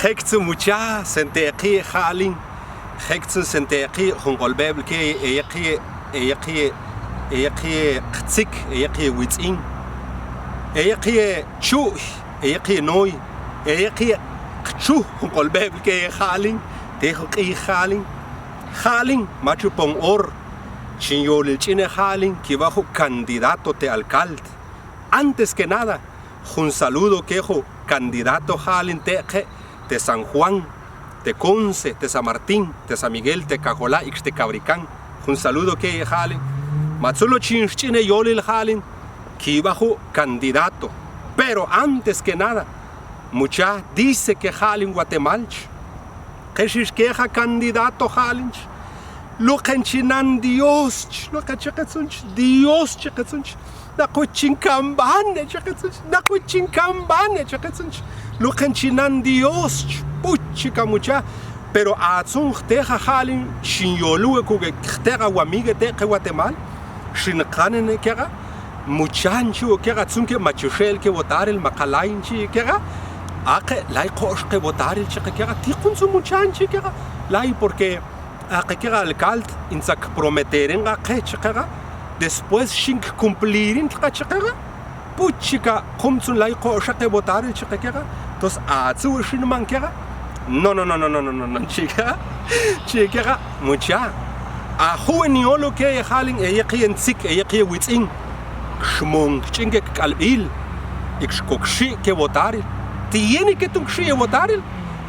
Hektu mucha senteqi halin. Hektu senteqi hongolbebl ke eyaqi qtsik eyaqi witzin. Eyaqi chu eyaqi noy eyaqi qchu hongolbebl ke halin. Teqi halin. Halin machu pon or. Chinyol chine halin que bajo candidato de alcalde. Antes que nada, un saludo quejo candidato halin teque de San Juan, de Conce, de San Martín, de San Miguel, de Cajolá, y de Cabricán. Un saludo que halin. Matsulo chinchine yolil halin que bajo candidato. Pero antes que nada, mucha dice que halin Guatemala. Que es queja candidato halin. Lo canchinan Dios, lo cachacatsunch, Dios chacatsunch, na cochincambane chacatsunch, na cochincambane chacatsunch, lo canchinan Dios, puchica mucha, pero a tsun teja halin, chinyolu kuge tera wamiga teja Guatemala, shinkanen kera, muchanchu kera tsunke machushel ke votar el macalainchi kera, ake lai kosh ke votar el chakera, tikunsu muchanchi kera, lai porque aquel alcalde insak prometeren a quechera después shink cumplirin quechera puchica comtsun lai cocha que votar el chiquera entonces atsu shin manquera no chiquera mucha a juvenilo que halin eyaqi ensik eyaqi witzin shmong chinge kalbil ikshkokshi que votar tiene que tunkshi votar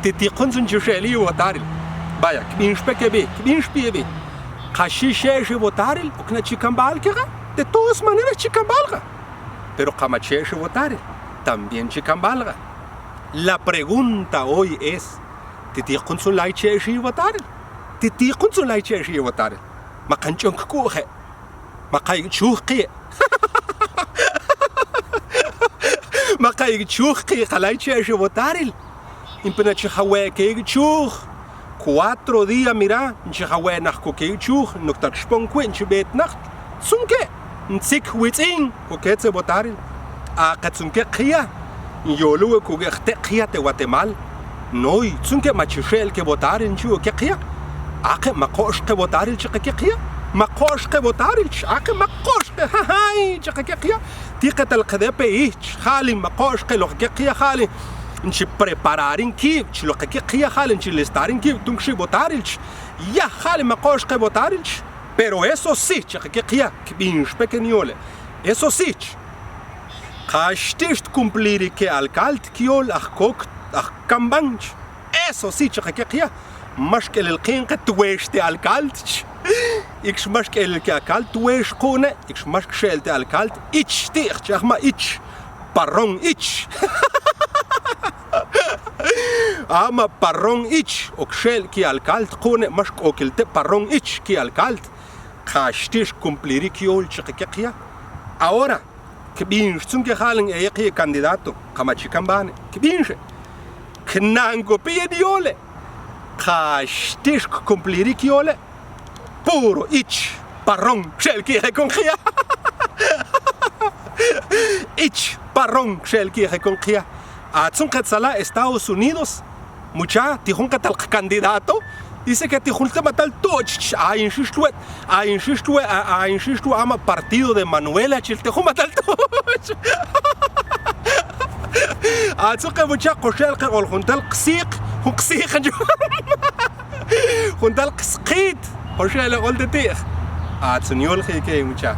ti tiqunsun chisheli votar. Vaya, kbinshpebe. Kashishe votaril, okna chicambal kera, de todas maneras chicambalga. Pero kamacheshe votaril, también chicambalga. La pregunta hoy es, ¿titi kunsun laicheshi votaril? ¿Titi kunsun laicheshi votaril? Makanchunk kuhe. Makai chuki. Makai chuki, kalaicheshi votaril. Impenachihawe ke chuch. 4 días, mira, nchihawé nachkoke chuch, noktakshponkwe, nchibet nacht, tsunke, ntsik witzing, koketse botaril, a katsunke kia, yolu kugerte kia te Guatemala, noi, tsunke machishel ke botaril, nchu ke kia, ake makosh ke botaril chike kia, makosh ke botaril, ake makosh ke hai chike kia, tiket al kdepe ich, halin makosh ke lo ke kia halin. Nchi prepararin ki, chilo que kia halin chilestarin ki, tunchi botarich, ya halin makosh que botarich, pero eso sí, que kia, kbinsh pequeñole, eso sí, kashtisht cumplir que alcalde kiol akok kambanch, eso sí, que kia, más que el king que tueste alcalde, ich más que el que alcalde tuesh kone, ich más que el de alcalde, ich tich, chama ich, parron ich. Ama parron ich, okshel ki alcalde kone, mas okelte parron ich ki alcalde, kashtish cumpliri ki ol chiquequia. Ahora, que binge zunge halen eyaqi candidato, kamachikambane, que binge, knango piediole, kashtish cumpliri ki ole, puro ich, parron, shel ki recongia. Ich, parron, shel ki recongia. A Tzunquetzalá, Estados Unidos, mucha tijuncatal candidato, dice que tijunca matal toch, a insistue ama partido de Manuela, chiltejun matal toch. A Tzunque mucha cochel que ol juntal qsiq, un qsiq juntal qsqit, cochel ol de tij. A Tzuniol que mucha.